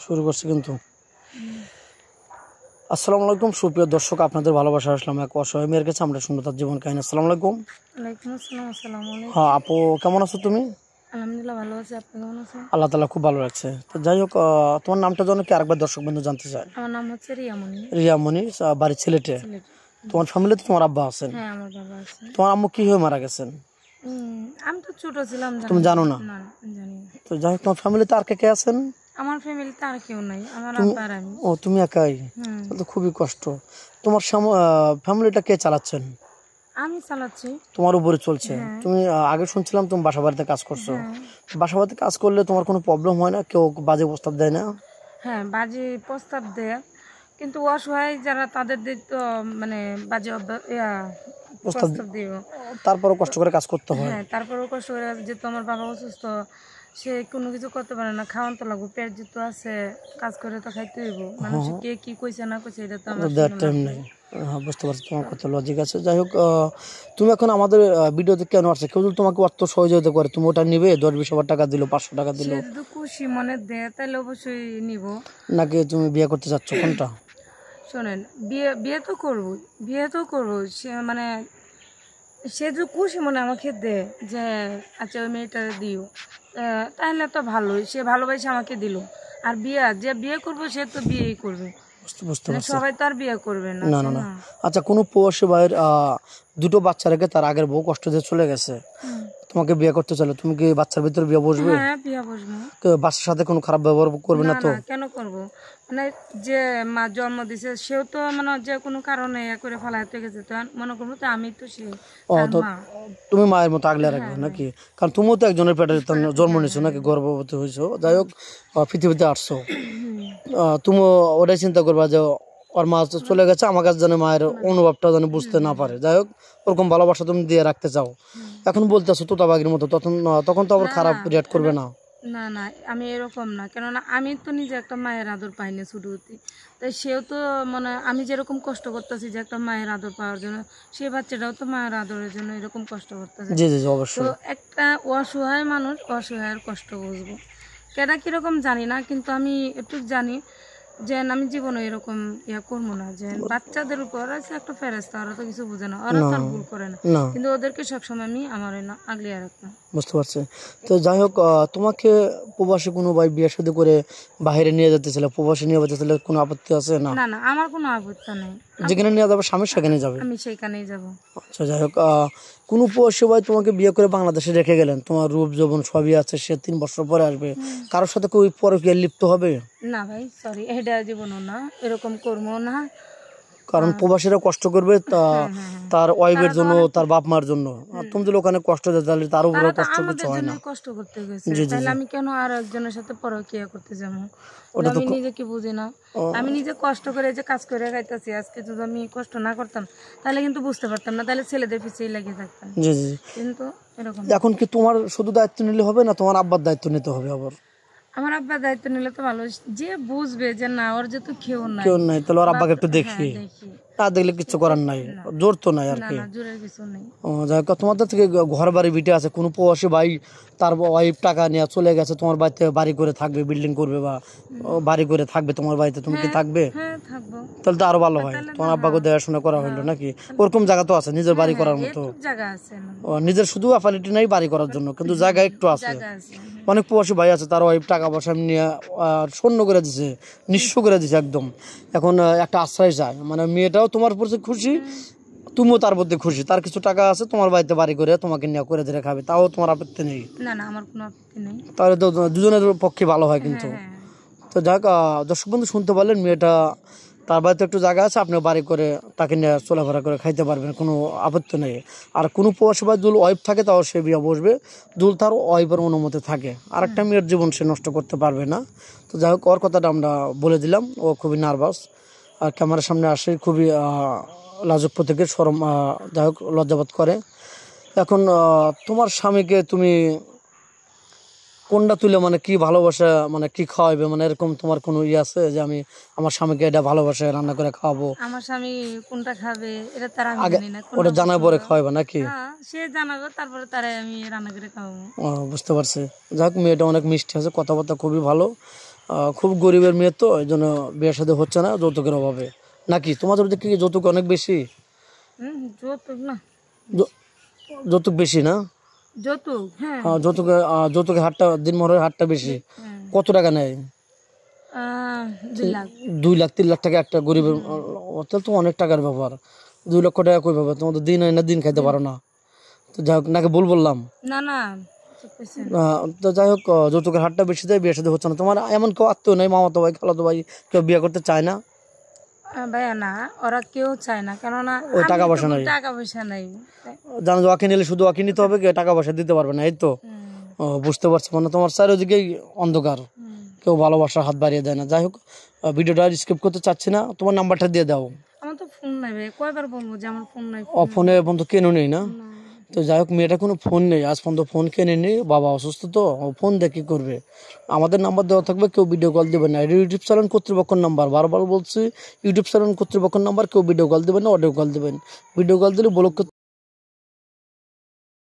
শুরু করছি কিন্তু। আসসালামু আলাইকুম সুপ্রিয় দর্শক, আপনাদের ভালোবাসা আসলাম এক অসহায় মেয়ের কাছে, আমরা শুনবো তার জীবন কাহিনী। আসসালামু আলাইকুম। ওয়ালাইকুম আসসালাম। আসসালামু আলাইকুম। হ্যাঁ আপু, কেমন আছো তুমি? আলহামদুলিল্লাহ ভালো আছি, আপনি কেমন আছেন? আল্লাহ তাআলা খুব ভালো রাখছে। তো যাই হোক, তোমার নামটা যেন কি আরেকবার দর্শক বন্ধু জানতে চায়। আমার নাম হচ্ছে রিয়ামণি। রিয়ামণি, বাড়ি সিলেটে। সিলেট। তোমার ফ্যামিলিতে তোমার আব্বা আছেন? হ্যাঁ, আমার বাবা আছে। তোমার আম্মু কি হয়ে মারা গেছেন? আমি তো ছোট ছিলাম, তুমি জানো না? না জানি না। তো যাই হোক, তোমার ফ্যামিলিতে আর কে কে আছেন? আমার ফ্যামিলিতে আর কেউ নাই, আমার আব্বা আর আমি। ও, তুমি একাই? তো খুবই কষ্ট। তোমার ফ্যামিলিটা কে চালাচ্ছেন? আমি চালাচ্ছি। তোমার উপরে চলছে? তুমি আগে শুনছিলাম তুমি বাসা বাড়িতে কাজ করছো। বাসা বাড়িতে কাজ করলে তোমার কোনো প্রবলেম হয় না? কেউ বাজে প্রস্তাব দেয় না? হ্যাঁ, বাজে প্রস্তাব দেয়, কিন্তু অসহায় যারা তাদের তো মানে বাজে প্রস্তাব দিও। তারপরও কষ্ট করে কাজ করতে হয়। হ্যাঁ, তারপরেও কষ্ট করে, যেহেতু আমার বাবা অসুস্থ, সে কোনো কিছু করতে পারে না, খাওয়ান তো লাগবে, পেট যেহেতু আছে, কাজ করে তো খাইতে হইব। মানুষ কে কি কইছে না কইছে এটা তো আমার টাইম নেই। হ্যাঁ, বুঝতে পারছি, তোমার কথা লজিক আছে। যাই হোক, তুমি এখন আমাদের ভিডিওতে কেন আসছে? কেউ যদি তোমাকে অর্থ সহযোগিতা করে, তুমি ওটা নিবে? 10-20 হাজার টাকা দিল, 500 টাকা দিল, সে যদি খুশি মনে দেয় তাহলে অবশ্যই নিব। নাকি তুমি বিয়ে করতে চাচ্ছ, কোনটা? শোনেন, বিয়ে তো করবো, সে মানে সে যদি খুশি মনে আমাকে দে যে আচ্ছা ওই মেয়েটা দিও, তাহলে তো ভালোই, সে ভালোবাসে আমাকে দিল। আর যে বিয়ে করবো সে তো বিয়েই করবে, বুঝতে পারছি। সবাই তো আর বিয়ে করবে না। না না না। আচ্ছা, কোনো প্রবাসী ভাইয়ের দুটো বাচ্চা রেখে তার আগের বউ কষ্ট দিয়ে চলে গেছে, তোমাকে বিয়ে করতে চলে, তুমি কি বাচ্চার ভিতরে বিয়ে বসবে? হ্যাঁ, বিয়ে বসবো। বাচ্চার সাথে কোনো খারাপ ব্যবহার করবে না তো? কেন করব? মানে যে মা জন্ম দিছে সেও তো মানে যে কোনো কারণে করে ফেলাইতে গেছে, তো মনে করবো তো আমি তো সে মা। তুমি মায়ের মতো আগলে রাখবে নাকি? কারণ তুমিও তো একজনের পেটে জন্ম নিয়েছো নাকি, গর্ভবতী হয়েছো। যাই হোক, পৃথিবীতে আসছো, তুমি ওটাই চিন্তা করবা যে ওর মা চলে গেছে, আমার কাছে যেন মায়ের অনুভবটা যেন বুঝতে না পারে। যাই হোক, ওরকম ভালোবাসা তুমি দিয়ে রাখতে চাও। এখন বলতেছো তোতাবাগির মতো, তখন তো আবার খারাপ রিয়াক্ট করবে না? না না, আমি এরকম না, কেননা আমি তো নিজে একটা মায়ের আদর পাইনি ছোটতে, তাই সেও তো মানে আমি যেরকম কষ্ট করতেছি যে একটা মায়ের আদর পাওয়ার জন্য, সে বাচ্চাটাও তো মায়ের আদরের জন্য এরকম কষ্ট করতেছে। জি জি অবশ্যই। তো একটা অসহায় মানুষ অসহায়ের কষ্ট বুঝবো, কেটা কিরকম জানি না, কিন্তু আমি একটু জানি যে আমি জীবনে এরকম করবো না, যে বাচ্চাদের উপর আছে একটা ফেরেস্তা, ওরা তো কিছু বোঝে না, ওরা তো ভুল করে না, কিন্তু ওদেরকে সবসময় আমি আমার আগলিয়ে রাখতাম। বুঝতে পারছি। তো যাই হোক, তোমাকে প্রবাসী কোনো ভাই বিয়ে শাদী করে বাইরে নিয়ে যেতেছিল, প্রবাসী নিয়ে যেতেছিল, কোনো আপত্তি আছে? না না না, আমার কোনো আপত্তি নেই, যেখানে নিয়ে যাবে স্বামী সেখানে যাবে, আমি সেইখানেই যাব। আচ্ছা, যাই হোক, কোনো প্রবাসী ভাই তোমাকে বিয়ে করে বাংলাদেশে রেখে গেলেন, তোমার রূপ যৌবন সবই আছে, সে 3 বছর পরে আসবে, কারোর সাথে কেউ পরকীয়া লিপ্ত হবে? না ভাই, সরি, এটা জীবনও না, এরকম করবো না। কারণ প্রবাসীরা কষ্ট করবে তার ওয়াইফের জন্য, তার বাপ মার জন্য। আর তুমি যদি ওখানে কষ্ট দেয় তাহলে তার উপরে কষ্ট কিছু হয় না। কষ্ট করতে গেছে, তাহলে আমি কেন আর একজনের সাথে পরকীয়া করতে যাবো? আমি নিজে কি বুঝি না? আমি নিজে কষ্ট করে যে কাজ করে খাইতেছি, আজকে যদি আমি কষ্ট না করতাম তাহলে কিন্তু বুঝতে পারতাম না, তাহলে ছেলেদের পিছিয়ে লেগে থাকতাম। জি জি। কিন্তু এরকম এখন কি তোমার শুধু দায়িত্ব নিলে হবে না, তোমার আব্বার দায়িত্ব নিতে হবে আবার? আমার আব্বার দায়িত্ব নিলে তো ভালো, যে বুঝবে যে না ওর যেহেতু কেউ নাই, তাহলে ওর আব্বাকে একটু দেখি, না দেখলে কিছু করার নাই, জোর তো নাই আর কি। যাই হোক, তোমাদের থেকে ঘর বাড়ি ভিটে আছে, কোনো প্রবাসী ভাই তার ওয়াইফ টাকা নিয়ে চলে গেছে, তোমার বাড়িতে বাড়ি করে থাকবে, বিল্ডিং করবে বা বাড়ি করে থাকবে তোমার বাড়িতে, তুমি কি থাকবে? তাহলে তো আরো ভালো হয়, তোমার আব্বাকে দেখাশোনা করা হইলো নাকি। ওরকম জায়গা তো আছে নিজের বাড়ি করার মতো, নিজের শুধু অ্যাফিলিটি নাই বাড়ি করার জন্য, কিন্তু জায়গা একটু আছে। অনেক প্রবাসী ভাই আছে তার ওয়াইফ টাকা পয়সা নিয়ে শূন্য করে দিছে, নিঃস্ব করে দিছে একদম। এখন একটা আশ্রয় চায়, মানে মেয়েটাও তোমার প্রতি খুশি, তুমিও তার মধ্যে খুশি, তার কিছু টাকা আছে, তোমার বাড়িতে বাড়ি করে তোমাকে নিয়ে করে ধরে খাবে, তাও তোমার আপত্তি নেই? না না, আমার কোনো আপত্তি নেই। তাহলে তো দুজনের পক্ষে ভালো হয় কিন্তু। তো যাক, দর্শক বন্ধু শুনতে পারলেন, মেয়েটা তার বাড়িতে একটু জায়গা আছে, আপনি বাড়ি করে তাকে নিয়ে চলাফেরা করে খাইতে পারবেন, কোনো আপত্তি নেই। আর কোনো প্রবাসী ভাই দুল ওয়াইফ থাকে তাও সে বিয়ে বসবে, দুল তার ওয়াইফের অনুমতি থাকে, আর একটা মেয়ের জীবন সে নষ্ট করতে পারবে না। তো যাই হোক, ওর কথাটা আমরা বলে দিলাম, ও খুবই নার্ভাস, আর ক্যামেরার সামনে আসে খুবই লাজুক প্রতীকের শরম, যাই হোক লজ্জাবোধ করে। এখন তোমার স্বামীকে তুমি কোনটা তুলে, মানে কি ভালোবাসা, মানে কি খাওয়াবে, মানে এরকম তোমার কোনো আছে যে আমি আমার স্বামীকে এটা ভালোবাসে রান্না করে খাওয়াবো? আমার স্বামী কোনটা খাবে এটা তার আমি জানি না, ওটা জানার পরে খাওয়াবে নাকি? সে জানাবে, তারপরে তারে আমি রান্না করে খাওয়াবো। বুঝতে পারছি। যাক, মেয়েটা অনেক মিষ্টি আছে, কথাবার্তা খুবই ভালো, খুব গরিবের মেয়ে তো এই জন্য বিয়ের সাথে হচ্ছে না যৌতুকের অভাবে, নাকি? তোমাদের ওদিকে কি যৌতুক অনেক বেশি? যৌতুক না, যৌতুক বেশি না? যৌতুক, হ্যাঁ, যৌতুকের হারটা, দিনমহরের হারটা বেশি। কত টাকা নেয়? 2 লাখ। 2 লাখ 3 লাখ টাকা একটা গরিবের, তাহলে তো অনেক টাকার ব্যাপার। 2 লক্ষ টাকা কই পাবে? তোমাদের দিন হয় না, দিন খাইতে পারো না। তো যাই হোক, নাকি ভুল বললাম? না না, তো যাই হোক, যৌতুকের হারটা বেশি দেয়, বিয়ের সাথে হচ্ছে না। তোমার এমন কেউ আত্মীয় নেই, মামাতো ভাই, খালাতো ভাই, কেউ বিয়ে করতে চায় না? ভাইয়া না, ওরা কেউ চায় না, কেননা ওই টাকা পয়সা নাই। টাকা পয়সা নাই। জানো যে ওকে নিলে শুধু ওকে নিতে হবে, কেউ টাকা পয়সা দিতে পারবে না, এই তো। বুঝতে পারছি, মানে তোমার চারিদিকেই অন্ধকার, কেউ ভালোবাসার হাত বাড়িয়ে দেয় না। যাই হোক, ভিডিওটা স্কিপ করতে চাচ্ছি না, তোমার নাম্বারটা দিয়ে দাও। আমার তো ফোন নাই ভাই, কয়বার বলবো যে আমার ফোন নাই? ফোনে পর্যন্ত কেন নেই না? তো যাই হোক, মেয়েটা কোনো ফোন নেই, আজ পর্যন্ত ফোন কেনে নি, বাবা অসুস্থ তো, ফোন দিয়ে কী করবে? আমাদের নাম্বার দেওয়া থাকবে, কেউ ভিডিও কল দেবে না। ইউটিউব চ্যানেল কর্তৃপক্ষের নাম্বার, বারবার বলছি, ইউটিউব চ্যানেল কর্তৃপক্ষের নাম্বার, কেউ ভিডিও কল দেবেন না, অডিও কল দেবেন। ভিডিও কল দিলে ব্লক